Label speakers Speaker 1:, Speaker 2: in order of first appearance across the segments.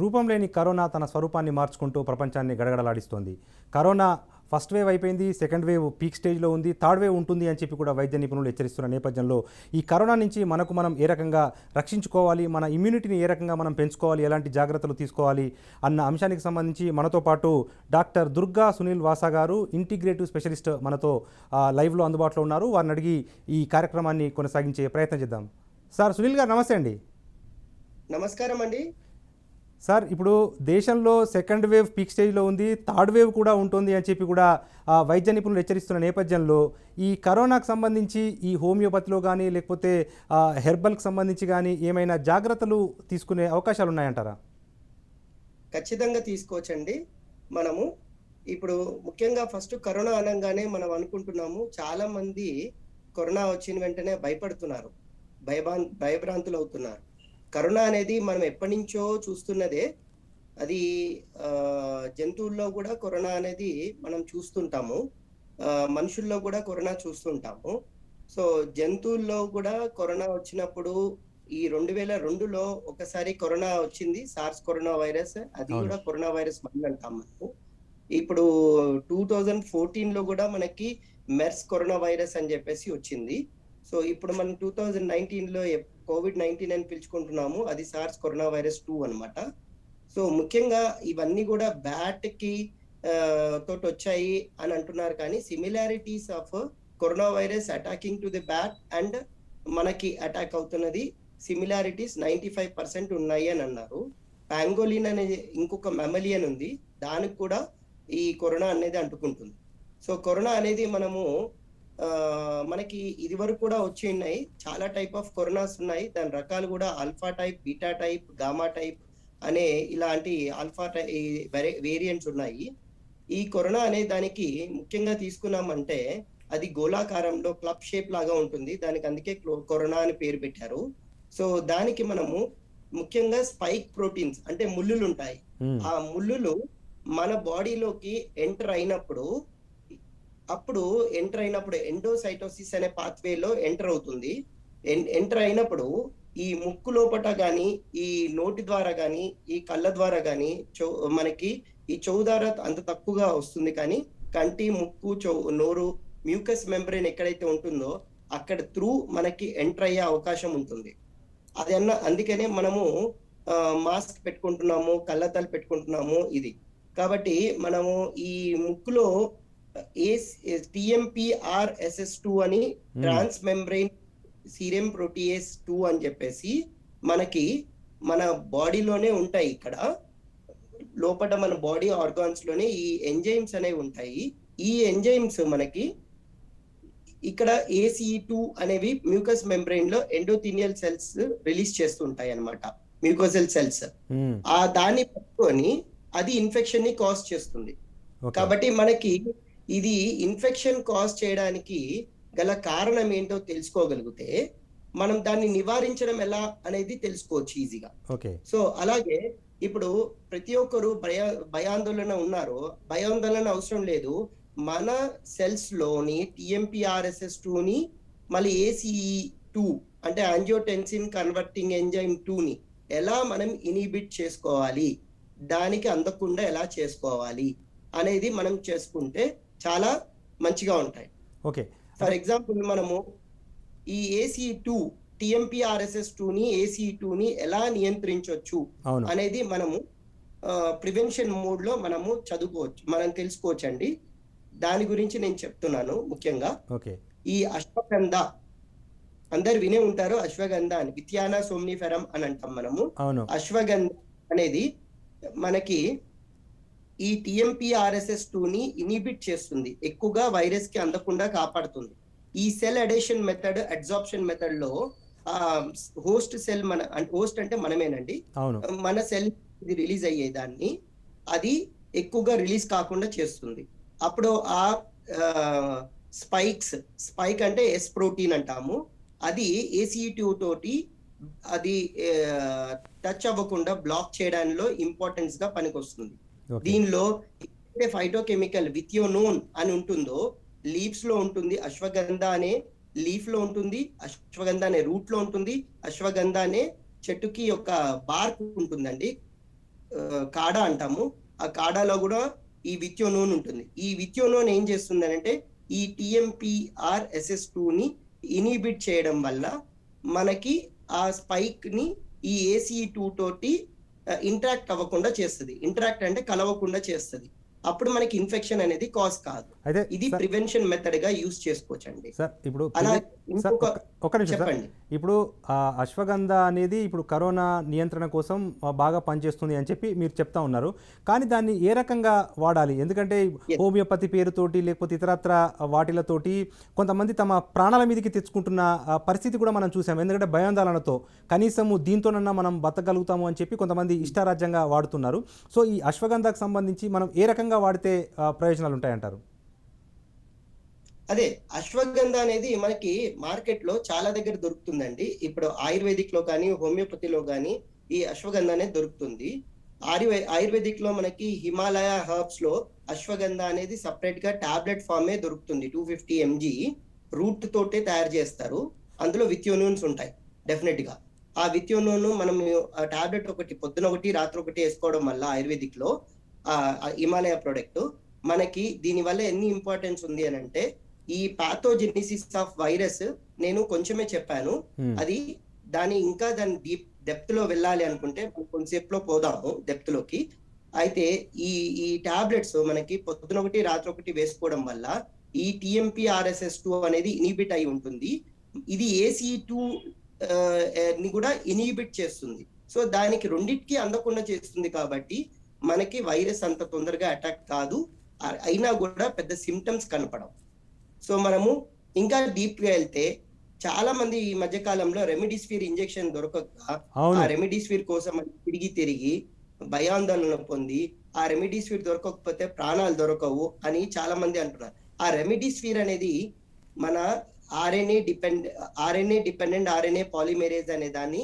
Speaker 1: రూపం లేని కరోనా తన స్వరూపాన్ని మార్చుకుంటూ ప్రపంచాన్ని గడగడలాడిస్తోంది. కరోనా ఫస్ట్ వేవ్ అయిపోయింది, సెకండ్ వేవ్ పీక్ స్టేజ్లో ఉంది, థర్డ్ వేవ్ ఉంటుంది అని చెప్పి కూడా వైద్య నిపుణులు హెచ్చరిస్తున్న నేపథ్యంలో ఈ కరోనా నుంచి మనకు మనం ఏ రకంగా రక్షించుకోవాలి, మన ఇమ్యూనిటీని ఏ రకంగా మనం పెంచుకోవాలి, ఎలాంటి జాగ్రత్తలు తీసుకోవాలి అన్న అంశానికి సంబంధించి మనతో పాటు డాక్టర్ దుర్గా సునీల్ వాసా గారు, ఇంటిగ్రేటివ్ స్పెషలిస్ట్ మనతో లైవ్లో అందుబాటులో ఉన్నారు. వారిని అడిగి ఈ కార్యక్రమాన్ని కొనసాగించే ప్రయత్నం చేద్దాం. సార్ సునీల్ గారు నమస్తే అండి.
Speaker 2: నమస్కారం అండి.
Speaker 1: సార్, ఇప్పుడు దేశంలో సెకండ్ వేవ్ పీక్ స్టేజ్లో ఉంది, థర్డ్ వేవ్ కూడా ఉంటుంది అని చెప్పి కూడా వైద్య నిపుణులు హెచ్చరిస్తున్న నేపథ్యంలో ఈ కరోనాకు సంబంధించి ఈ హోమియోపతిలో కానీ లేకపోతే హెర్బల్కి సంబంధించి కానీ ఏమైనా జాగ్రత్తలు తీసుకునే అవకాశాలు ఉన్నాయంటారా?
Speaker 2: ఖచ్చితంగా తీసుకోవచ్చండి. మనము ఇప్పుడు ముఖ్యంగా ఫస్ట్ కరోనా అనగానే మనం అనుకుంటున్నాము, చాలా మంది కరోనా వచ్చిన వెంటనే భయపడుతున్నారు, భయభ్రాంతులు అవుతున్నారు. కరోనా అనేది మనం ఎప్పటి నుంచో చూస్తున్నదే. అది జంతువుల్లో కూడా కరోనా అనేది మనం చూస్తుంటాము, మనుషుల్లో కూడా కరోనా చూస్తుంటాము. సో జంతువుల్లో కూడా కరోనా వచ్చినప్పుడు ఈ 2002లో ఒకసారి కరోనా వచ్చింది, సార్స్ కరోనా వైరస్. అది కూడా కరోనా వైరస్ 1 అంటాం మనము. ఇప్పుడు 2014లో కూడా మనకి మెర్స్ కరోనా వైరస్ అని చెప్పేసి వచ్చింది. సో ఇప్పుడు మనం 2019లో COVID-19 అని పిలుచుకుంటున్నాము, అది సార్స్ కరోనా వైరస్ 2 అనమాట. సో ముఖ్యంగా ఇవన్నీ కూడా బ్యాట్ కి తోటి వచ్చాయి అని అంటున్నారు, కానీ similarities of corona virus attacking to the bat and మనకి అటాక్ అవుతున్నది సిమిలారిటీస్ 95% ఉన్నాయి అని అన్నారు. పాంగోలిన్ అనేది ఇంకొక మెమలియన్ ఉంది, దానికి కూడా ఈ కరోనా అనేది అంటుకుంటుంది. సో కరోనా అనేది మనకి ఇది వరకు కూడా వచ్చి ఉన్నాయి, చాలా టైప్ ఆఫ్ కరోనాస్ ఉన్నాయి. దాని రకాలు కూడా alpha type, beta type, gamma type అనే ఇలాంటి ఆల్ఫా వేరియంట్స్ ఉన్నాయి. ఈ కరోనా అనే దానికి ముఖ్యంగా తీసుకున్నామంటే అది గోళాకారంలో క్లబ్ షేప్ లాగా ఉంటుంది, దానికి అందుకే కరోనా అని పేరు పెట్టారు. సో దానికి మనము ముఖ్యంగా స్పైక్ ప్రోటీన్స్ అంటే ముళ్ళులు ఉంటాయి. ఆ ముళ్ళులు మన బాడీలోకి ఎంటర్ అయినప్పుడు ఎండోసైటోసిస్ అనే పాత్వేలో ఎంటర్ అవుతుంది. ఎంటర్ అయినప్పుడు ఈ ముక్కు లోపట గాని, ఈ నోటి ద్వారా గాని, ఈ కళ్ళ ద్వారా గాని, మనకి ఈ చెవు ద్వారా అంత తక్కువగా వస్తుంది, కానీ కంటి, ముక్కు, నోరు, మ్యూకస్ మెంబ్రెయిన్ ఎక్కడైతే ఉంటుందో అక్కడ త్రూ మనకి ఎంటర్ అయ్యే అవకాశం ఉంటుంది. అందుకనే మనము మాస్క్ పెట్టుకుంటున్నాము, కళ్ళద్దాలు పెట్టుకుంటున్నాము. ఇది కాబట్టి మనము ఈ ముక్కులో TMPRSS2 అని ట్రాన్స్ మెంబ్రెయిన్ సీరం ప్రోటీయేస్ 2 అని చెప్పేసి మనకి మన బాడీలోనే ఉంటాయి. ఇక్కడ లోపల మన బాడీ ఆర్గాన్స్ లోనే ఈ ఎంజైమ్స్ అనేవి ఉంటాయి. ఈ ఎంజైమ్స్ మనకి ఇక్కడ ACE2 అనేవి మ్యూకస్ మెంబ్రెయిన్ లో ఎండోథీనియల్ సెల్స్ రిలీజ్ చేస్తుంటాయి అన్నమాట, మ్యూకోసెల్ సెల్స్. దాన్ని పట్టుకొని అది ఇన్ఫెక్షన్ ని కాజ్ చేస్తుంది. కాబట్టి మనకి ఇది ఇన్ఫెక్షన్ కాజ్ చేయడానికి గల కారణం ఏంటో తెలుసుకోగలిగితే మనం దాన్ని నివారించడం ఎలా అనేది తెలుసుకోవచ్చు ఈజీగా. సో అలాగే ఇప్పుడు ప్రతి ఒక్కరు భయాందోళన ఉన్నారు, భయాందోళన అవసరం లేదు. మన సెల్స్ లోని TMPRSS2 ని మళ్ళీ ACE2 అంటే యాంజియోటెన్సిన్ కన్వర్టింగ్ ఎంజైమ్ 2 ని ఎలా మనం ఇనిబిట్ చేసుకోవాలి, దానికి అందకుండా ఎలా చేసుకోవాలి అనేది మనం చేసుకుంటే చాలా మంచిగా ఉంటాయి. ఫర్ ఎగ్జాంపుల్ మనము ఈ ACE2 TMPRSS2 ని ACE2 ని ఎలా నియంత్రించవచ్చు అనేది మనము ప్రివెన్షన్ మోడ్ లో మనము చదువుకోవచ్చు, మనం తెలుసుకోవచ్చు అండి. దాని గురించి నేను చెప్తున్నాను. ముఖ్యంగా ఈ అశ్వగంధ అందరు వినే ఉంటారు, అశ్వగంధ అని విథియానా సోమ్నిఫెరమ్ అని అంటాం మనము. అశ్వగంధ అనేది మనకి ఈ TMPRSS2 ని ఇనిబిట్ చేస్తుంది, ఎక్కువగా వైరస్ కి అందకుండా కాపాడుతుంది. ఈ cell adhesion method, adsorption method లో హోస్ట్ సెల్ హోస్ట్ అంటే మనమేనండి, మన సెల్ ఇది రిలీజ్ అయ్యేదాన్ని అది ఎక్కువగా రిలీజ్ కాకుండా చేస్తుంది. అప్పుడు ఆ స్పైక్ అంటే ఎస్ ప్రోటీన్ అంటాము, అది ACE2 తోటి అది టచ్ అవ్వకుండా బ్లాక్ చేయడంలో ఇంపార్టెన్స్ గా పనికొస్తుంది. దీనిలో ఫైటోకెమికల్ విథియోనోన్ అని ఉంటుందో లీవ్స్ లో ఉంటుంది, అశ్వగంధ అనే లీఫ్ లో ఉంటుంది, అశ్వగంధ అనే రూట్ లో ఉంటుంది, అశ్వగంధ అనే చెట్టుకి ఒక బార్క్ ఉంటుందండి, కాడ అంటాము. ఆ కాడాలో కూడా ఈ విథియోనోన్ ఉంటుంది. ఈ విథియోనోన్ ఏం చేస్తుంది అంటే ఈ TMPRSS2 ని ఇనిబిట్ చేయడం వల్ల మనకి ఆ స్పైక్ ని ఈ ACE2 తోటి ఇంటరాక్ట్ అవ్వకుండా చేస్తుంది. ఇంటరాక్ట్ అంటే కలవకుండా చేస్తుంది. అప్పుడు మనకి ఇన్ఫెక్షన్ అనేది కాజ్ కాదు.
Speaker 1: అయితే
Speaker 2: ఇది
Speaker 1: సార్
Speaker 2: ప్రివెన్షన్ మెథడ్ గా యూజ్ చేసుకోవచ్చండి.
Speaker 1: సార్ ఇప్పుడు
Speaker 2: అలా
Speaker 1: సార్
Speaker 2: ఇంకొక
Speaker 1: ఒక్క నిమిషం సార్.
Speaker 2: చెప్పండి.
Speaker 1: ఇప్పుడు అశ్వగంధ అనేది ఇప్పుడు కరోనా నియంత్రణ కోసం బాగా పనిచేస్తుంది అని చెప్పి మీరు చెప్తా ఉన్నారు. కానీ దాన్ని ఏ రకంగా వాడాలి? ఎందుకంటే
Speaker 2: Yes.
Speaker 1: హోమియోపతి పేరుతోటి లేకపోతే ఇతరత్ర వాటిలతోటి కొంతమంది తమ ప్రాణాల మీదకి తెచ్చుకుంటున్న పరిస్థితి కూడా మనం చూసాం. ఎందుకంటే భయాందోళనతో కనీసము దీంతోనన్నా మనం బతకగలుగుతాము అని చెప్పి కొంతమంది ఇష్టారాజ్యంగా వాడుతున్నారు. సో ఈ అశ్వగంధకు సంబంధించి మనం ఏ రకంగా వాడితే ప్రయోజనాలు ఉంటాయంటారు?
Speaker 2: అదే అశ్వగంధ అనేది మనకి మార్కెట్ లో చాలా దగ్గర దొరుకుతుందండి. ఇప్పుడు ఆయుర్వేదిక్ లో కానీ హోమియోపతిలో కానీ ఈ అశ్వగంధ అనేది దొరుకుతుంది. ఆయుర్వేదిక్ లో మనకి హిమాలయ హర్బ్స్ లో అశ్వగంధ అనేది సపరేట్ గా టాబ్లెట్ ఫామే దొరుకుతుంది. 250 mg రూట్ తోటే తయారు చేస్తారు. అందులో విథియోనోన్స్ ఉంటాయి డెఫినెట్ గా. ఆ విథియోనోన్ మనం టాబ్లెట్ ఒకటి పొద్దున ఒకటి రాత్రి ఒకటి వేసుకోవడం వల్ల ఆయుర్వేదిక్ లో హిమాలయ ప్రోడక్ట్ మనకి దీని వల్ల ఎన్ని ఇంపార్టెన్స్ ఉంది అని అంటే ఈ పాథోజెనిసిస్ ఆఫ్ వైరస్ నేను కొంచెమే చెప్పాను. అది దాని డెప్త్ లో వెళ్ళాలి అనుకుంటే కొంచెంసేపులో పోదాము డెప్త్ లోకి. అయితే ఈ టాబ్లెట్స్ మనకి పొద్దున ఒకటి రాత్రి ఒకటి వేసుకోవడం వల్ల ఈ TMPRSS2 అనేది ఇనిబిట్ అయి ఉంటుంది. ఇది ACE2 ని కూడా ఇనిబిట్ చేస్తుంది. సో దానికి రెండిటికి అందకుండా చేస్తుంది కాబట్టి మనకి వైరస్ అంత తొందరగా అటాక్ కాదు. అయినా కూడా పెద్ద సిమ్టమ్స్ కనపడవు. సో మనము ఇంకా డీప్ గా వెళ్తే చాలా మంది ఈ మధ్య కాలంలో రెమిడిసివిర్ ఇంజెక్షన్ దొరకక ఆ రెమిడిసివిర్ కోసం తిరిగి భయాందోళన పొంది ఆ రెమిడిసివిర్ దొరకకపోతే ప్రాణాలు దొరకవు అని చాలా మంది అంటున్నారు. ఆ రెమిడిసివిర్ అనేది మన ఆర్ఎన్ఏ డిపెండెంట్ RNA పాలిమరేజ్ అనే దాన్ని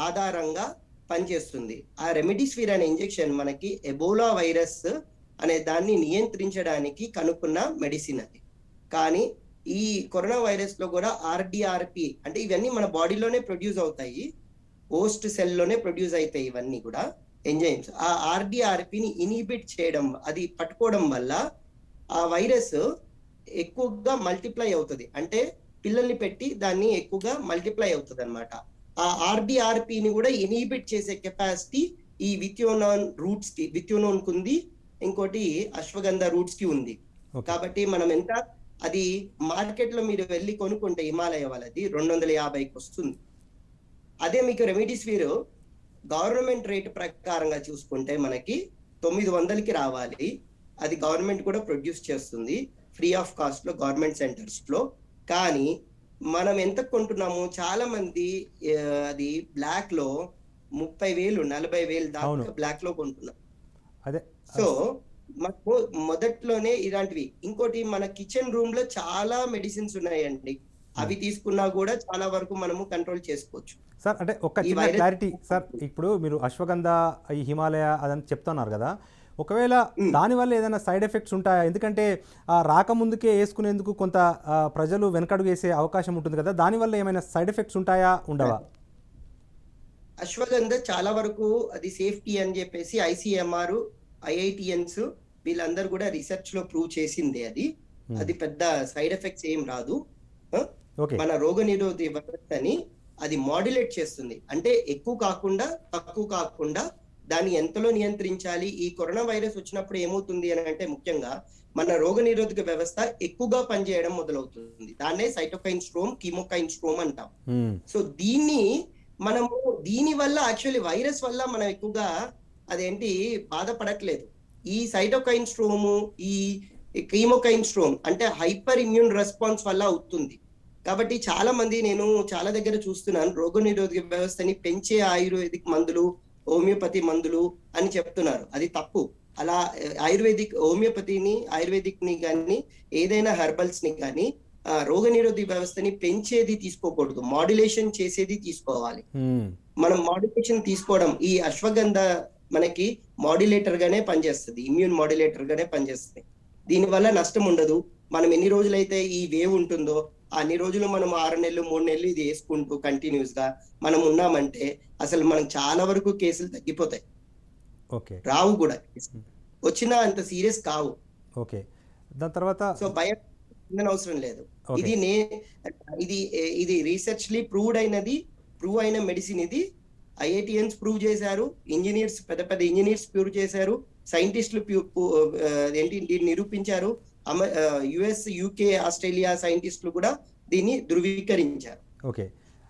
Speaker 2: ఆధారంగా పనిచేస్తుంది. ఆ రెమిడిసివిర్ అనే ఇంజెక్షన్ మనకి ఎబోలా వైరస్ అనే దాన్ని నియంత్రించడానికి కనుక్కున్న మెడిసిన్ అది. కానీ ఈ కరోనా వైరస్ లో కూడా RDRP అంటే ఇవన్నీ మన బాడీలోనే ప్రొడ్యూస్ అవుతాయి. హోస్ట్ సెల్ లోనే ప్రొడ్యూస్ అవుతాయి ఇవన్నీ కూడా ఎంజైమ్స్. ఆ RDRPని ఇనిబిట్ చేయడం, అది పట్టుకోవడం వల్ల ఆ వైరస్ ఎక్కువగా మల్టిప్లై అవుతుంది. అంటే పిల్లల్ని పెట్టి దాన్ని ఎక్కువగా మల్టిప్లై అవుతుంది అనమాట. ఆ RDRPని కూడా ఇనిబిట్ చేసే కెపాసిటీ ఈ విథియోనోన్ కి ఉంది. ఇంకోటి అశ్వగంధ రూట్స్ కి ఉంది. కాబట్టి మనం ఎంత అది మార్కెట్ లో మీరు వెళ్ళి కొనుక్కుంటే హిమాలయ వాళ్ళది 250కి వస్తుంది. అదే మీకు రెమిడిసివిర్ గవర్నమెంట్ రేట్ ప్రకారంగా చూసుకుంటే మనకి 900కి రావాలి. అది గవర్నమెంట్ కూడా ప్రొడ్యూస్ చేస్తుంది ఫ్రీ ఆఫ్ కాస్ట్ లో గవర్నమెంట్ సెంటర్స్ లో. కానీ మనం ఎంత కొంటున్నాము? చాలా మంది అది బ్లాక్ లో 30,000 40,000 దాకా బ్లాక్ లో కొంటున్నాం. సో మనకు మొదట్లోనే ఇలాంటివి. ఇంకోటి మన కిచెన్ రూమ్ లో చాలా మెడిసిన్స్ ఉన్నాయండి. అవి తీసుకున్నా కూడా చాలా వరకు మనము కంట్రోల్ చేసుకోవచ్చు.
Speaker 1: సార్ అంటే ఒక చిన్న క్లారిటీ సార్, ఇప్పుడు మీరు అశ్వగంధ ఈ హిమాలయ అదని చెప్తున్నారు కదా, ఒకవేళ దానివల్ల ఏదైనా సైడ్ ఎఫెక్ట్స్ ఉంటాయా? ఎందుకంటే రాకముందుకే వేసుకునేందుకు కొంత ప్రజలు వెనకడుగు వేసే అవకాశం ఉంటుంది కదా, దానివల్ల ఏమైనా సైడ్ ఎఫెక్ట్స్ ఉంటాయా, ఉండవా?
Speaker 2: అశ్వగంధ చాలా వరకు అది సేఫ్టీ అని చెప్పేసి ICMR IITians వీళ్ళందరూ కూడా రీసెర్చ్ లో ప్రూవ్ చేసింది. అది పెద్ద సైడ్ ఎఫెక్ట్స్ ఏం రాదు. మన రోగ నిరోధక వ్యవస్థని అది మాడ్యులేట్ చేస్తుంది. అంటే ఎక్కువ కాకుండా తక్కువ కాకుండా దాన్ని ఎంతలో నియంత్రించాలి. ఈ కరోనా వైరస్ వచ్చినప్పుడు ఏమవుతుంది అని అంటే ముఖ్యంగా మన రోగ నిరోధక వ్యవస్థ ఎక్కువగా పనిచేయడం మొదలవుతుంది. దాన్నే సైటోకైన్ స్ట్రోమ్, కీమోకైన్ స్ట్రోమ్ అంటాం. సో దీని వల్ల యాక్చువల్లీ వైరస్ వల్ల మనం ఎక్కువగా అదేంటి బాధపడట్లేదు. ఈ సైటోకైన్ స్ట్రోము, ఈ కీమోకైన్ స్ట్రోమ్ అంటే హైపర్ ఇమ్యూన్ రెస్పాన్స్ వల్ల అవుతుంది. కాబట్టి చాలా మంది నేను చాలా దగ్గర చూస్తున్నాను రోగ నిరోధక వ్యవస్థని పెంచే ఆయుర్వేదిక్ మందులు, హోమియోపతి మందులు అని చెప్తున్నారు. అది తప్పు. అలా ఆయుర్వేదిక్ ని కానీ ఏదైనా హెర్బల్స్ ని కానీ రోగ నిరోధక వ్యవస్థని పెంచేది తీసుకోకూడదు, మాడ్యులేషన్ చేసేది తీసుకోవాలి. మనం మాడ్యులేషన్ తీసుకోవడం, ఈ అశ్వగంధ మనకి మాడ్యులేటర్ గానే పనిచేస్తుంది, ఇమ్యూన్ మాడ్యులేటర్ గానే పనిచేస్తుంది. దీనివల్ల నష్టం ఉండదు. మనం ఎన్ని రోజులైతే ఈ వేవ్ ఉంటుందో అన్ని రోజులు మనం 6 నెలలు 3 నెలలు ఇది వేసుకుంటూ కంటిన్యూస్ గా మనం ఉన్నామంటే అసలు మనం చాలా వరకు కేసులు తగ్గిపోతాయి.
Speaker 1: ఓకే.
Speaker 2: రావు కూడా, వచ్చినా అంత సీరియస్ కావు.
Speaker 1: ఓకే. దాని తర్వాత
Speaker 2: సో భయం అవసరం లేదు.
Speaker 1: ఓకే.
Speaker 2: ఇది ఇది ఇది రీసెర్చ్‌లీ ప్రూవ్ అయిన మెడిసిన్ ఇది. ఐఐటీఎన్స్ ప్రూవ్ చేశారు. ఇంజినీర్స్, పెద్ద పెద్ద ఇంజినీర్స్ ప్రూవ్ చేశారు. సైంటిస్టులు దీన్ని నిరూపించారు. యుఎస్, యూకే, ఆస్ట్రేలియా సైంటిస్టులు కూడా దీన్ని ధృవీకరించారు.
Speaker 1: ఓకే.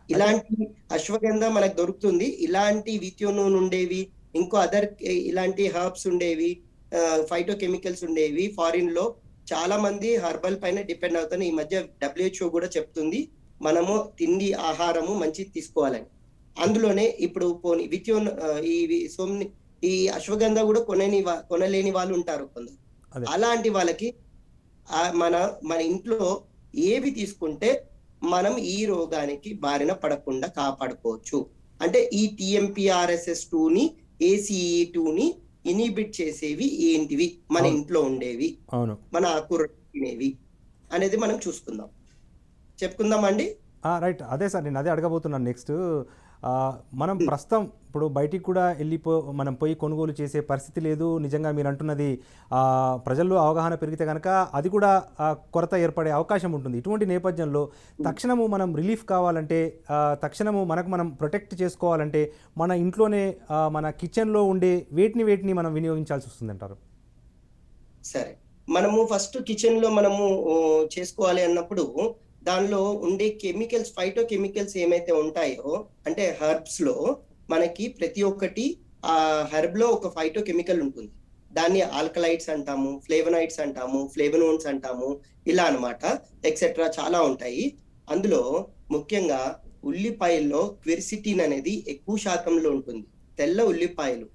Speaker 2: ఇలాంటి అశ్వగంధ మనకు దొరుకుతుంది. ఇలాంటి విత్యోనూన్ ఉండేవి, ఇంకో అదర్ ఇలాంటి హర్బ్స్ ఉండేవి, ఫైటో కెమికల్స్ ఉండేవి. ఫారిన్ లో చాలా మంది హర్బల్ పైన డిపెండ్ అవుతారు. ఈ మధ్య WHO కూడా చెప్తుంది మనము తిండి, ఆహారము మంచిది తీసుకోవాలని. అందులోనే ఇప్పుడు విత్యోన్ ఈ అశ్వగంధ కూడా కొనలేని వాళ్ళు ఉంటారు కొందరు.
Speaker 1: అదే.
Speaker 2: అలాంటి వాళ్ళకి మన మన ఇంట్లో ఏవి తీసుకుంటే మనం ఈ రోగానికి బారిన పడకుండా కాపాడుకోవచ్చు అంటే ఈ TMPRSS2 ని, ACE2 ని ఇనిబిట్ చేసేవి ఏంటివి మన ఇంట్లో ఉండేవి,
Speaker 1: అవును,
Speaker 2: మన ఆకుకూరలు తినేవి అనేది మనం చెప్పుకుందామండి.
Speaker 1: రైట్. అదే సార్, నేను అదే అడగబోతున్నాను నెక్స్ట్. మనం ప్రస్తుతం ఇప్పుడు బయటికి కూడా మనం పోయి కొనుగోలు చేసే పరిస్థితి లేదు. నిజంగా మీరు అంటున్నది ప్రజల్లో అవగాహన పెరిగితే కనుక అది కూడా కొరత ఏర్పడే అవకాశం ఉంటుంది. ఇటువంటి నేపథ్యంలో తక్షణము మనం రిలీఫ్ కావాలంటే, తక్షణము మనకు మనం ప్రొటెక్ట్ చేసుకోవాలంటే మన ఇంట్లోనే మన కిచెన్లో ఉండే వేటిని మనం వినియోగించాల్సి వస్తుంది అంటారు?
Speaker 2: సరే, మనము ఫస్ట్ కిచెన్ లో మనము చేసుకోవాలి అన్నప్పుడు దానిలో ఉండే కెమికల్స్, ఫైటో కెమికల్స్ ఏమైతే ఉంటాయో, అంటే హెర్బ్స్ లో మనకి ప్రతి ఒక్కటి ఆ హెర్బ్ లో ఒక ఫైటో కెమికల్ ఉంటుంది. దాన్ని ఆల్కలైడ్స్ అంటాము, ఫ్లేవనాయిడ్స్ అంటాము, ఫ్లేవనోన్స్ అంటాము, ఇలా అన్నమాట, ఎక్సెట్రా చాలా ఉంటాయి. అందులో ముఖ్యంగా ఉల్లిపాయల్లో క్వెర్సిటిన్ అనేది ఎక్కువ శాతంలో ఉంటుంది. తెల్ల ఉల్లిపాయలు,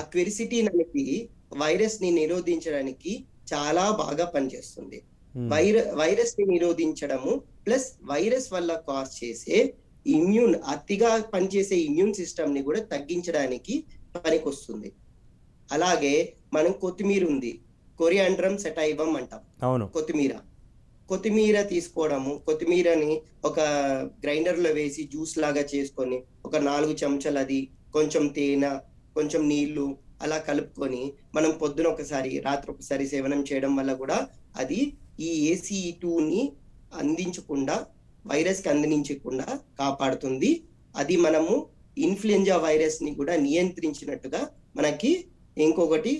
Speaker 2: ఆ క్వెర్సిటిన్ అనేది వైరస్ ని నిరోధించడానికి చాలా బాగా పనిచేస్తుంది. వైరస్ ని నిరోధించడము ప్లస్ వైరస్ వల్ల కాజ్ చేసే అతిగా పనిచేసే ఇమ్యూన్ సిస్టమ్ ని కూడా తగ్గించడానికి పనికొస్తుంది. అలాగే మనం కొత్తిమీర ఉంది, కొరియాండ్రమ్ సెటైవం అంటాం. అవును, కొత్తిమీర తీసుకోవడము, కొత్తిమీరని ఒక గ్రైండర్ లో వేసి జ్యూస్ లాగా చేసుకొని ఒక 4 చెంచాలు అది, కొంచెం తేనె, కొంచెం నీళ్లు అలా కలుపుకొని మనం పొద్దున ఒకసారి, రాత్రి ఒకసారి సేవనం చేయడం వల్ల కూడా అది ఈ ACE2 ని వైరస్ కి అందించకుండా కాపాడుతుంది. అది మనము ఇన్ఫ్లుయెంజా వైరస్ ని కూడా నియంత్రించినట్టుగా మనకి ఇంకొకటి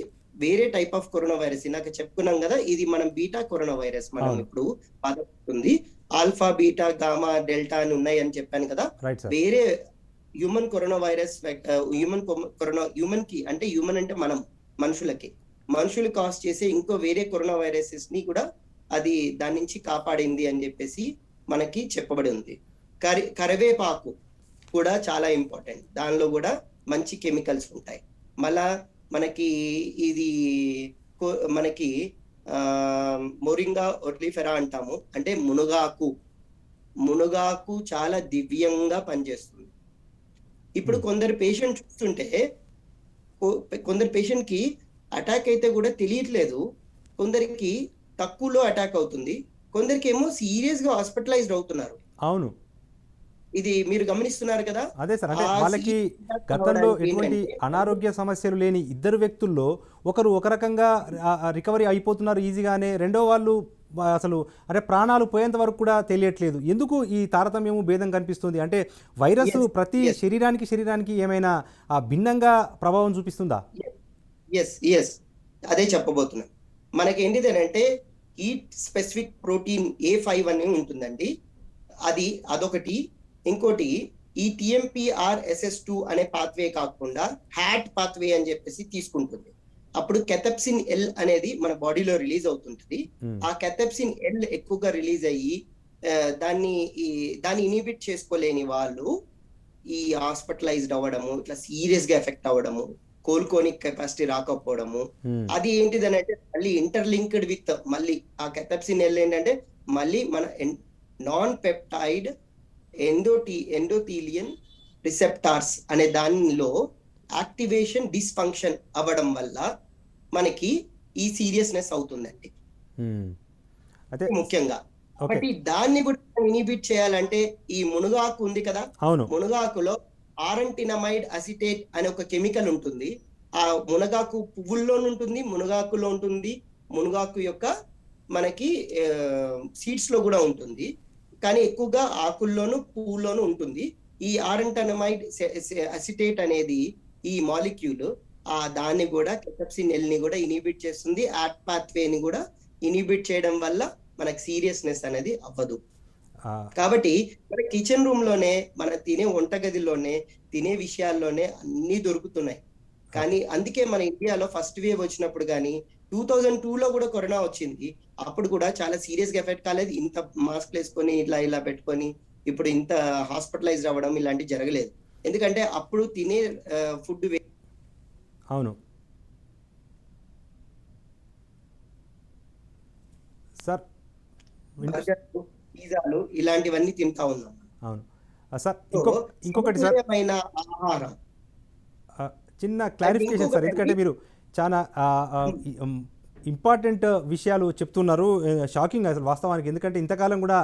Speaker 2: వేరే టైప్ ఆఫ్ కరోనా వైరస్ ఇందాక చెప్పుకున్నాం కదా, ఇది మనం బీటా కరోనా వైరస్ మనం ఇప్పుడు బాధపడుతుంది. ఆల్ఫా, బీటా, గామా, డెల్టా అని ఉన్నాయి అని చెప్పాను కదా. వేరే హ్యూమన్ కరోనా వైరస్, హ్యూమన్ కి అంటే హ్యూమన్ అంటే మనం మనుషులు కాజ్ చేసే ఇంకో వేరే కరోనా వైరసెస్ ని కూడా అది దాని నుంచి కాపాడింది అని చెప్పేసి మనకి చెప్పబడి ఉంది. కరివేపాకు కూడా చాలా ఇంపార్టెంట్, దానిలో కూడా మంచి కెమికల్స్ ఉంటాయి. మళ్ళా మనకి మోరింగా ఒర్లిఫెరా అంటాము, అంటే మునగాకు చాలా దివ్యంగా పనిచేస్తుంది. ఇప్పుడు కొందరు పేషెంట్ చూస్తుంటే, కొందరు పేషెంట్ కి అటాక్ అయితే కూడా తెలియట్లేదు, కొందరికి తక్కువలో అటాక్ అవుతుంది, కొందరికి ఏమో సీరియస్ గా హాస్పిటలైజ్డ్ అవుతున్నారు. అవును, ఇది మీరు గమనిస్తున్నారు కదా. అదే సార్, అంటే వాళ్ళకి గతంలో ఎటువంటి అనారోగ్య సమస్యలు లేని ఇద్దరు వ్యక్తుల్లో ఒకరు ఒక రకంగా రికవరీ అయిపోతున్నారు ఈజీగానే, రెండో వాళ్ళు అసలు ప్రాణాలు పోయేంత వరకు కూడా తెలియట్లేదు. ఎందుకు ఈ తారతమ్యము, భేదం కనిపిస్తుంది? అంటే వైరస్ ప్రతి శరీరానికి ఏమైనా భిన్నంగా ప్రభావం చూపిస్తుందా? అదే చెప్పబోతున్నా. మనకి ఏంటిదంటే హీట్ స్పెసిఫిక్ ప్రోటీన్ A5 అని ఉంటుందండి, అదొకటి. ఇంకోటి ఈ TMPRSS2 అనే పాత్వే కాకుండా హ్యాట్ పాత్వే అని చెప్పేసి తీసుకుంటుంది. అప్పుడు కెథెప్సిన్ L అనేది మన బాడీలో రిలీజ్ అవుతుంటది. ఆ కెథెప్సిన్ L ఎక్కువగా రిలీజ్ అయ్యి దాన్ని ఇనిబిట్ చేసుకోలేని వాళ్ళు ఈ హాస్పిటలైజ్డ్ అవ్వడము, ఇట్లా సీరియస్ గా ఎఫెక్ట్ అవ్వడము, కోలుకోని కెపాసిటీ రాకపోవడము. అది ఏంటిదని అంటే మళ్ళీ ఇంటర్లింక్డ్ విత్ మళ్ళీ ఆ కెథెప్సిన్ L ఏంటంటే మళ్ళీ మన నాన్ పెప్టైడ్ ఎండోథీలియన్ రిసెప్టార్స్ అనే దానిలో యాక్టివేషన్ డిస్ఫంక్షన్ అవ్వడం వల్ల మనకి ఈ సీరియస్నెస్ అవుతుందండి ముఖ్యంగా. కాబట్టి దాన్ని కూడా ఇనిబిట్ చేయాలంటే ఈ మునగాకు ఉంది కదా, మునగాకులో ఆరంటినమైడ్ అసిటేట్ అనే ఒక కెమికల్ ఉంటుంది. ఆ మునగాకు పువ్వుల్లో ఉంటుంది, మునగాకులో ఉంటుంది, మునగాకు యొక్క మనకి సీడ్స్ లో కూడా ఉంటుంది, కానీ ఎక్కువగా ఆకుల్లోను పువ్వుల్లోనూ ఉంటుంది. ఈ ఆరంటనమైడ్ అసిటేట్ అనేది ఈ మాలిక్యూల్ దాన్ని కూడా కెటప్సిన్ ఎల్ ని కూడా ఇనిబిట్ చేస్తుంది. యాట్ పాత్వే ని కూడా ఇనిబిట్ చేయడం వల్ల మనకి సీరియస్నెస్ అనేది అవ్వదు. కాబట్టి మన కిచెన్ రూమ్ లోనే, మన తినే వంటగదిలోనే, తినే విషయాల్లోనే అన్ని దొరుకుతున్నాయి. కానీ అందుకే మన ఇండియాలో ఫస్ట్ వేవ్ వచ్చినప్పుడు కానీ 2002లో కూడా కరోనా వచ్చింది. అప్పుడు కూడా చాలా సీరియస్ గా ఎఫెక్ట్ కాలేదు. ఇంత మాస్క్ వేసుకొని ఇలా పెట్టుకొని ఇప్పుడు ఇంత హాస్పిటలైజ్ అవ్వడం ఇలాంటివి జరగలేదు. ఎందుకంటే అప్పుడు తినే ఫుడ్.
Speaker 1: అవును సార్,
Speaker 2: పిజ్జాలు ఇలాంటివన్నీ తింటా ఉన్నాం.
Speaker 1: అవును సార్, ఇంకొకటి సార్,
Speaker 2: ఆహారం
Speaker 1: చిన్న క్లారిఫికేషన్ సార్, ఎందుకంటే మీరు చాలా ఇంపార్టెంట్ విషయాలు చెప్తున్నారు. షాకింగ్ అసలు వాస్తవానికి, ఎందుకంటే ఇంతకాలం కూడా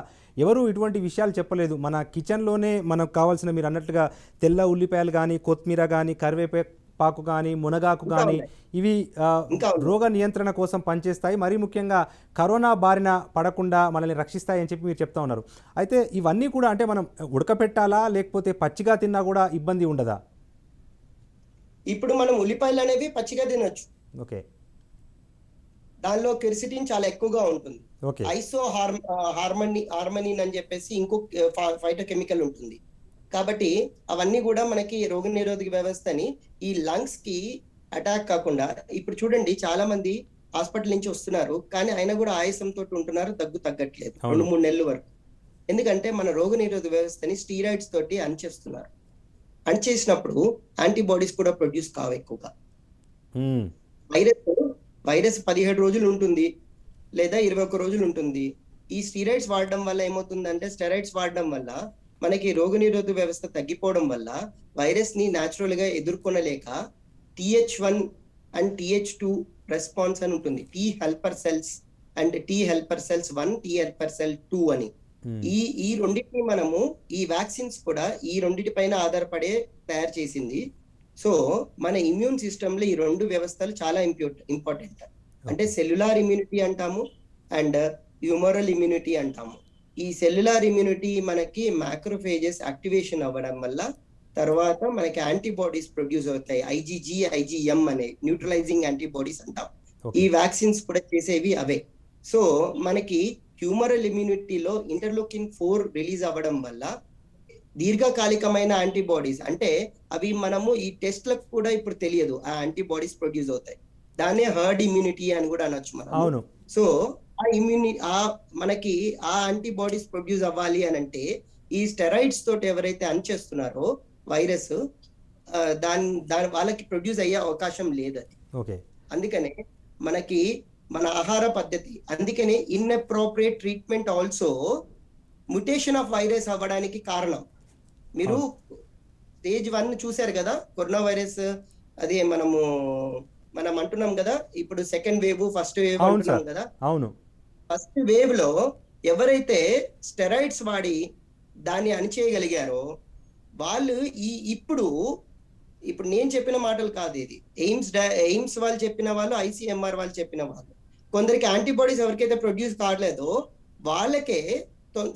Speaker 1: ఎవరు ఇటువంటి విషయాలు చెప్పలేదు. మన కిచెన్లోనే మనకు కావాల్సిన, మీరు అన్నట్లుగా తెల్ల ఉల్లిపాయలు కానీ, కొత్తిమీర కానీ, కరివేపాకు కానీ, మునగాకు కానీ, ఇవి రోగ నియంత్రణ కోసం పనిచేస్తాయి. మరీ ముఖ్యంగా కరోనా బారిన పడకుండా మనల్ని రక్షిస్తాయి అని చెప్పి మీరు చెప్తా ఉన్నారు. అయితే ఇవన్నీ కూడా అంటే మనం ఉడకపెట్టాలా, లేకపోతే పచ్చిగా తిన్నా కూడా ఇబ్బంది ఉండదా?
Speaker 2: ఇప్పుడు మనం ఉల్లిపాయలు అనేవి పచ్చిగా తినొచ్చు.
Speaker 1: ఓకే.
Speaker 2: దానిలో కెర్సిటిన్ చాలా ఎక్కువగా ఉంటుంది.
Speaker 1: ఓకే.
Speaker 2: ఐసో హార్మనిన్ అని చెప్పేసి ఇంకొక ఫైటో కెమికల్ ఉంటుంది. కాబట్టి అవన్నీ కూడా మనకి రోగ నిరోధక వ్యవస్థని, ఈ లంగ్స్ కి అటాక్ కాకుండా, ఇప్పుడు చూడండి చాలా మంది హాస్పిటల్ నుంచి వస్తున్నారు, కానీ అయినా కూడా ఆయాసంతో ఉంటున్నారు, దగ్గు తగ్గట్లేదు 2-3 నెలల వరకు. ఎందుకంటే మన రోగ నిరోధక వ్యవస్థని స్టీరాయిడ్స్ తోటి అణచేస్తున్నారు. అణచేసినప్పుడు యాంటీబాడీస్ కూడా ప్రొడ్యూస్ కావు ఎక్కువగా. వైరస్ 17 రోజులు ఉంటుంది లేదా 21 రోజులు ఉంటుంది. ఈ స్టీరాయిడ్స్ వాడడం వల్ల ఏమవుతుందంటే, స్టెరాయిడ్స్ వాడడం వల్ల మనకి రోగనిరోధక వ్యవస్థ తగ్గిపోవడం వల్ల వైరస్ ని న్యాచురల్ గా ఎదుర్కొనలేక TH1 అండ్ TH2 రెస్పాన్స్ అని ఉంటుంది. T helper cells and T helper cells 1, T helper cell 2 అని. ఈ రెండింటిని మనము, ఈ వ్యాక్సిన్స్ కూడా ఈ రెండింటి పైన ఆధారపడే తయారు చేసింది. సో మన ఇమ్యూన్ సిస్టమ్ లో ఈ రెండు వ్యవస్థలు చాలా ఇంపార్టెంట్. అంటే సెల్యులార్ ఇమ్యూనిటీ అంటాము అండ్ హ్యూమరల్ ఇమ్యూనిటీ అంటాము. ఈ సెల్యులార్ ఇమ్యూనిటీ మనకి మ్యాక్రోఫేజెస్ యాక్టివేషన్ అవ్వడం వల్ల తర్వాత మనకి యాంటీబాడీస్ ప్రొడ్యూస్ అవుతాయి. IgG, IgM అనే న్యూట్రలైజింగ్ యాంటీబాడీస్ అంటాం. ఈ వ్యాక్సిన్స్ కూడా చేసేవి అవే. సో మనకి హ్యూమరల్ ఇమ్యూనిటీలో ఇంటర్లోకిన్ 4 రిలీజ్ అవ్వడం వల్ల దీర్ఘకాలికమైన యాంటీబాడీస్, అంటే అవి మనము ఈ టెస్ట్లకు కూడా ఇప్పుడు తెలియదు, ఆ యాంటీబాడీస్ ప్రొడ్యూస్ అవుతాయి. దాన్నే హర్డ్ ఇమ్యూనిటీ అని కూడా అనొచ్చు మనం. సో మనకి ఆ యాంటీబాడీస్ ప్రొడ్యూస్ అవ్వాలి అని అంటే ఈ స్టెరాయిడ్స్ తోటి ఎవరైతే అణచేస్తున్నారో వైరస్, దాని వాళ్ళకి ప్రొడ్యూస్ అయ్యే అవకాశం లేదు అది. అందుకనే మనకి మన ఆహార పద్ధతి, అందుకనే inappropriate treatment also mutation of virus అవ్వడానికి కారణం. మీరు స్టేజ్ 1 చూశారు కదా, కరోనా వైరస్, అదే మనం అంటున్నాం కదా, ఇప్పుడు సెకండ్ వేవ్, ఫస్ట్ వేవ్ అంటున్నాం కదా. అవును, ఫస్ట్ వేవ్ లో ఎవరైతే స్టెరాయిడ్స్ వాడి దాన్ని అణిచేయగలిగారో వాళ్ళు ఇప్పుడు నేను చెప్పిన మాటలు కాదు, ఇది ఎయిమ్స్ వాళ్ళు చెప్పిన వాళ్ళు, ICMR వాళ్ళు చెప్పిన వాళ్ళు. కొందరికి యాంటీబాడీస్ ఎవరికైతే ప్రొడ్యూస్ కావట్లేదో వాళ్ళకే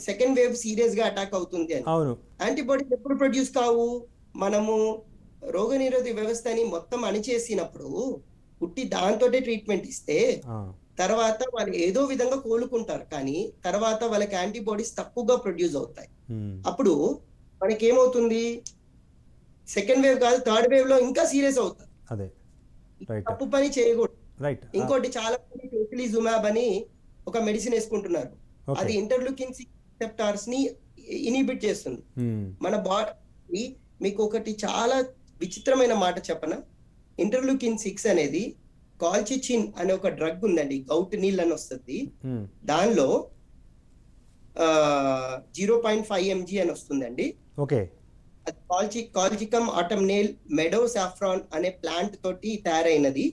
Speaker 2: సెకండ్ వేవ్ సీరియస్ గా అటాక్ అవుతుంది అని. యాంటీబాడీస్ ఎప్పుడు ప్రొడ్యూస్ కావు? మనము రోగ నిరోధక వ్యవస్థని మొత్తం అణిచేసినప్పుడు పుట్టి దాంతోటే ట్రీట్మెంట్ ఇస్తే తర్వాత వాళ్ళు ఏదో విధంగా కోలుకుంటారు, కానీ తర్వాత వాళ్ళకి యాంటీబాడీస్ తక్కువగా ప్రొడ్యూస్ అవుతాయి. అప్పుడు మనకి ఏమవుతుంది, సెకండ్ వేవ్ కాదు థర్డ్ వేవ్ లో ఇంకా సీరియస్ అవుతారు. తప్పు పని చేయకూడదు. ఇంకోటి, చాలా మంది టోసిలిజుమాబ్ అని ఒక మెడిసిన్ వేసుకుంటున్నారు. అది ఇంటర్లూకిన్ 6 రిసెప్టార్స్ ని ఇనిబిట్ చేస్తుంది మన బాడీ. మీకు ఒకటి చాలా విచిత్రమైన మాట చెప్పనా, ఇంటర్లూకిన్ 6 అనేది కాల్చిచిన్ అనే ఒక డ్రగ్ ఉందండి, గౌట్ నీల్ అని వస్తుంది. దానిలో 0.5 mg అని వస్తుందండి. కాల్చికమ్ ఆటమ్నేల్ మెడో సాఫ్రాన్ అనే ప్లాంట్ తోటి తయారైనది.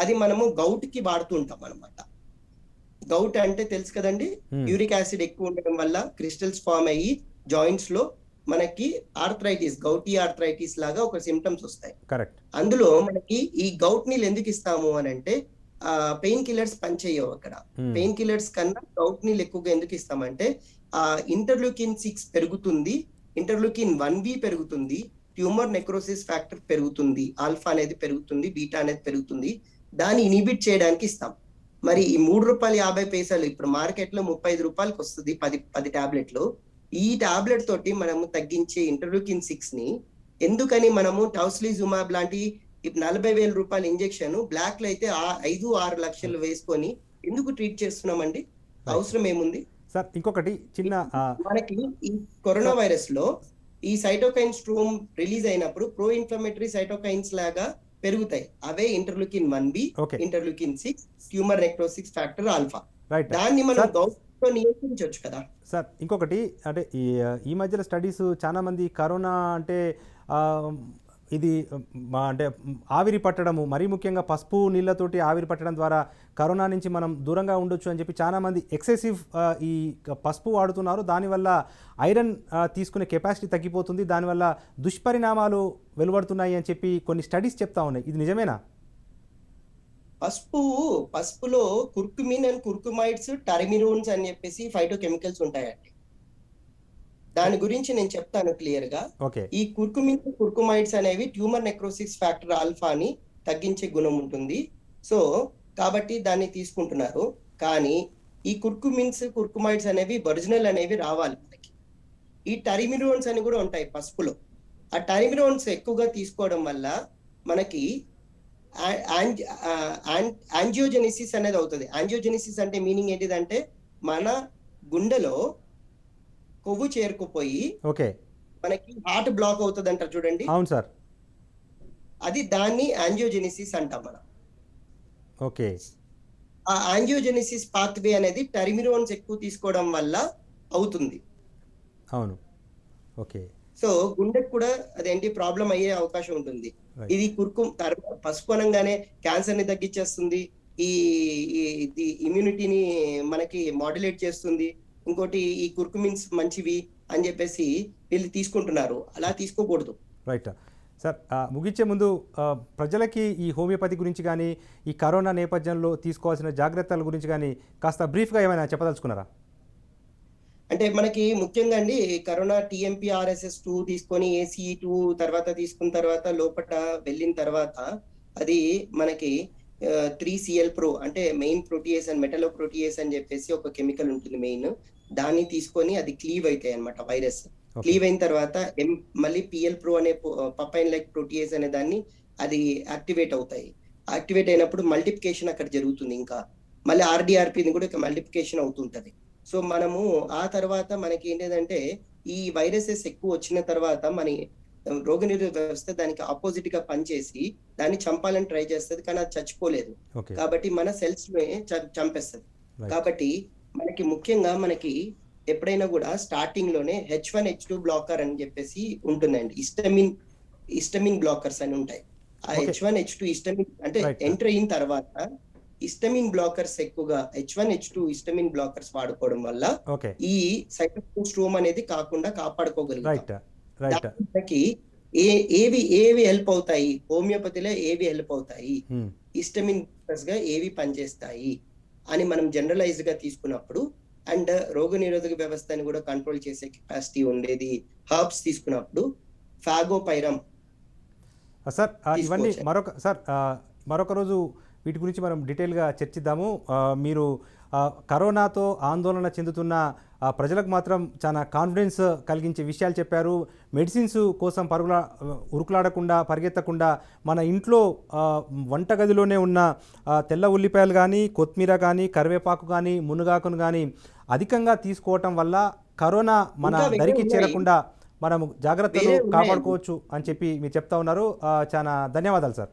Speaker 2: అది మనము గౌట్ కి వాడుతూ ఉంటాం అనమాట. గౌట్ అంటే తెలుసు కదండి, యూరిక్ యాసిడ్ ఎక్కువ ఉండడం వల్ల క్రిస్టల్స్ ఫామ్ అయ్యి జాయింట్స్ లో మనకి ఆర్థరైటిస్, గౌటీ ఆర్థరైటిస్ లాగా ఒక సిమ్టమ్స్ వస్తాయి.
Speaker 1: కరెక్ట్.
Speaker 2: అందులో మనకి ఈ గౌట్ నీళ్ళు ఎందుకు ఇస్తాము అని అంటే పెయిన్ కిల్లర్స్ పనిచేయవు అక్కడ. పెయిన్ కిల్లర్స్ కన్నా గౌట్ నీళ్ళు ఎక్కువగా ఎందుకు ఇస్తామంటే ఇంటర్లూకిన్ 6 పెరుగుతుంది, ఇంటర్లూకిన్ 1B పెరుగుతుంది, ట్యూమర్ నెక్రోసిస్ ఫ్యాక్టర్ పెరుగుతుంది, ఆల్ఫా అనేది పెరుగుతుంది, బీటా అనేది పెరుగుతుంది. దాన్ని ఇనిబిట్ చేయడానికి ఇస్తాం. మరి ఈ ₹3.50 ఇప్పుడు మార్కెట్ లో ₹35 వస్తుంది 10 టాబ్లెట్లు. ఈ టాబ్లెట్ తోటి మనము తగ్గించే ఇంటర్లూకిన్ 6 ని ఎందుకని మనము టౌస్లిజుమాబ్ లాంటి ₹40,000 ఇంజెక్షన్ బ్లాక్ లో అయితే 5-6 లక్షలు వేసుకొని ఎందుకు ట్రీట్ చేస్తున్నామండి? అవసరం ఏముంది
Speaker 1: సార్? ఇంకొకటి చిన్న
Speaker 2: మనకి ఈ కరోనా వైరస్ లో ఈ సైటోకైన్ స్ట్రోమ్ రిలీజ్ అయినప్పుడు ప్రో ఇన్ఫ్లమేటరీ సైటోకైన్స్ లాగా పెరుగుతాయి. అవే interleukin 1B, interleukin 6, tumour necrosis factor alpha.
Speaker 1: Right
Speaker 2: దాన్ని మనం గౌట్తో నియంత్రించవచ్చు కదా
Speaker 1: సార్. ఇంకొకటి అంటే ఈ మధ్యలో స్టడీస్ చాలా మంది కరోనా అంటే ఇది అంటే ఆవిరి పట్టడము, మరీ ముఖ్యంగా పసుపు నీళ్ళతోటి ఆవిరి పట్టడం ద్వారా కరోనా నుంచి మనం దూరంగా ఉండొచ్చు అని చెప్పి చాలామంది ఎక్సెసివ్ ఈ పసుపు వాడుతున్నారు. దానివల్ల ఐరన్ తీసుకునే కెపాసిటీ తగ్గిపోతుంది, దానివల్ల దుష్పరిణామాలు వెలువడుతున్నాయి అని చెప్పి కొన్ని స్టడీస్ చెప్తా ఉన్నాయి. ఇది నిజమేనా?
Speaker 2: పసుపులో కుర్కుమిన్ అండ్ కుర్కుమైడ్స్, టర్మిరోన్స్ అని చెప్పేసి ఫైటోకెమికల్స్ ఉంటాయండి. దాని గురించి నేను చెప్తాను క్లియర్ గా. ఈ కుర్కుమిన్, కుర్కుమైడ్స్ అనేవి ట్యూమర్ నెక్రోసిస్ ఫ్యాక్టర్ ఆల్ఫాని తగ్గించే గుణం ఉంటుంది. సో కాబట్టి దాన్ని తీసుకుంటున్నారు. కానీ ఈ కుర్కుమిన్స్, కుర్కుమైడ్స్ అనేవి ఒరిజినల్ అనేవి రావాలి మనకి. ఈ టర్మిరోన్స్ అని కూడా ఉంటాయి పసుపులో. ఆ టర్మిరోన్స్ ఎక్కువగా తీసుకోవడం వల్ల మనకి యాంజియోజెనిసిస్ అనేది అవుతుంది. యాంజియోజెనిసిస్ అంటే మీనింగ్ ఏంటిదంటే మన గుండెలో కొవ్వు చేరుకుపోయి మనకి హార్ట్ బ్లాక్ అవుతుంది అంటారు చూడండి.
Speaker 1: అవును సార్.
Speaker 2: అది దాన్ని యాంజియోజెనిసిస్ అంటాం మనం.
Speaker 1: ఓకే.
Speaker 2: ఆ యాంజియోజెనిసిస్ పాత్వే అనేది టర్మిరోన్స్ ఎక్కువ తీసుకోవడం వల్ల అవుతుంది.
Speaker 1: అవును. ఓకే.
Speaker 2: సో గుండెకు కూడా అదేంటి ప్రాబ్లం అయ్యే అవకాశం ఉంటుంది. ఇది పసుపు అనగానే క్యాన్సర్ ని తగ్గించేస్తుంది, ఈ ఇమ్యూనిటీని మనకి మాడ్యులేట్ చేస్తుంది, ఇంకోటి ఈ కుర్కుమిన్స్ మంచివి అని చెప్పేసి వీళ్ళు తీసుకుంటున్నారు. అలా తీసుకోకూడదు.
Speaker 1: Right sir. ముగించే ముందు ప్రజలకి ఈ హోమియోపతి గురించి కానీ, ఈ కరోనా నేపథ్యంలో తీసుకోవాల్సిన జాగ్రత్తల గురించి కానీ కాస్త బ్రీఫ్గా ఏమైనా చెప్పదలుచుకున్నారా?
Speaker 2: అంటే మనకి ముఖ్యంగా అండి కరోనా TMPRSS2 తీసుకొని ACE2 తర్వాత తీసుకున్న తర్వాత లోపల వెళ్ళిన తర్వాత అది మనకి 3CL Pro అంటే మెయిన్ ప్రోటీయేస్ అండ్ మెటలోప్రోటీయేస్ అని చెప్పేసి ఒక కెమికల్ ఉంటుంది మెయిన్. దాన్ని తీసుకొని అది క్లీవ్ అవుతాయి అనమాట. వైరస్ క్లీవ్ అయిన తర్వాత మళ్ళీ PL Pro అనే పపైన్ లైక్ ప్రోటీయేస్ అనే దాన్ని అది యాక్టివేట్ అవుతాయి. యాక్టివేట్ అయినప్పుడు మల్టిప్లికేషన్ అక్కడ జరుగుతుంది. ఇంకా మళ్ళీ RDRPని కూడా మల్టిప్లికేషన్ అవుతుంటది. సో మనము ఆ తర్వాత మనకి ఏంటంటే ఈ వైరసెస్ ఎక్కువ వచ్చిన తర్వాత మన రోగనిరోధక వ్యవస్థ దానికి ఆపోజిట్ గా పనిచేసి దాన్ని చంపాలని ట్రై చేస్తుంది, కానీ అది చచ్చిపోలేదు. కాబట్టి మన సెల్స్ చంపేస్తుంది. కాబట్టి మనకి ముఖ్యంగా మనకి ఎప్పుడైనా కూడా స్టార్టింగ్ లోనే H1H2 బ్లాకర్ అని చెప్పేసి ఉంటుందండి. ఇస్టమిన్ బ్లాకర్స్ అని ఉంటాయి. ఆ H1H2 ఇస్టమిన్ అంటే ఎంటర్ అయిన తర్వాత ఇస్టమిన్ బ్లాకర్స్ ఎక్కువగా H1H2 ఇస్టమిన్ బ్లాకర్స్ వాడుకోవడం వల్ల ఈ సైటోకైన్ స్ట్రోమ్ అనేది కాకుండా కాపాడుకోగలుగుతాం. ఏవి హెల్ప్ అవుతాయి, హోమియోపతిలో ఏవి హెల్ప్ అవుతాయి, ఇస్టమిన్ గా ఏవి పనిచేస్తాయి అని మనం జనరలైజ్ గా తీసుకున్నప్పుడు అండ్ రోగ నిరోధక వ్యవస్థని కూడా కంట్రోల్ చేసే కెపాసిటీ ఉండేది హర్బ్స్ తీసుకున్నప్పుడు ఫాగోపైరమ్.
Speaker 1: సార్ ఇవన్నీ మరొక రోజు వీటి గురించి మనం డీటెయిల్గా చర్చిద్దాము. మీరు కరోనాతో ఆందోళన చెందుతున్న ప్రజలకు మాత్రం చాలా కాన్ఫిడెన్స్ కలిగించే విషయాలు చెప్పారు. మెడిసిన్స్ కోసం ఉరుకులాడకుండా పరిగెత్తకుండా మన ఇంట్లో వంటగదిలోనే ఉన్న తెల్ల ఉల్లిపాయలు కానీ, కొత్తిమీర కానీ, కరివేపాకు కానీ, మునగాకును కానీ అధికంగా తీసుకోవటం వల్ల కరోనా మన దరికి చేరకుండా మనము జాగ్రత్తలు కాపాడుకోవచ్చు అని చెప్పి మీరు చెప్తా ఉన్నారు. చాలా ధన్యవాదాలు సార్.